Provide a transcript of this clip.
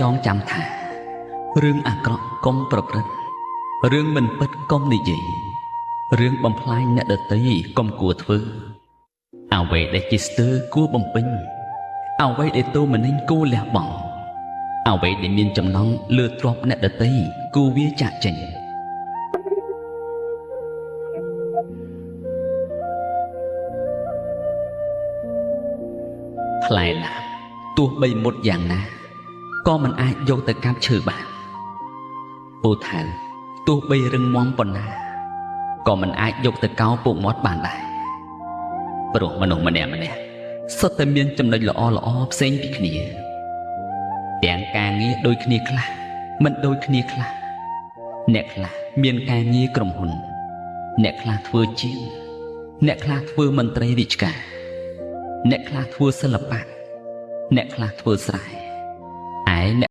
ចងចាំថារឿងអាក្រក់កុំប្រព្រឹត្តរឿងមិនពិតកុំនិយាយរឿងបំផ្លាញអ្នកដទៃកុំគួរធ្វើអ្វីដែលជាស្ទើរគួរបំពេញអ្វីដែលតូមនិញគួរលះបង់អ្វីដែលមានចំណងលើទ្រព្យអ្នកដទៃគួរវាចាក់ចេញផ្លែណាទោះបីមុតយ៉ាងណាក៏មិនអាចយកទៅកាប់ឈើបានពូថៅទោះបីរឹងមាំប៉ុណ្ណាក៏មិនអាចយកទៅកោរពុកមាត់បានដែរព្រោះមនុស្សម្នាក់សុទ្ធតែមានចំណុចល្អផ្សេងពីគ្នាទាំងការងារដូចគ្នាខ្លះមិនដូចគ្នាខ្លះអ្នកខ្លះមានការងារក្រុមហ៊ុនអ្នកខ្លះធ្វើជាងអ្នកខ្លះធ្វើមន្ត្រីរាជការអ្នកខ្លះធ្វើសិល្បៈអ្នកខ្លះធ្វើស្រែឯអ្នក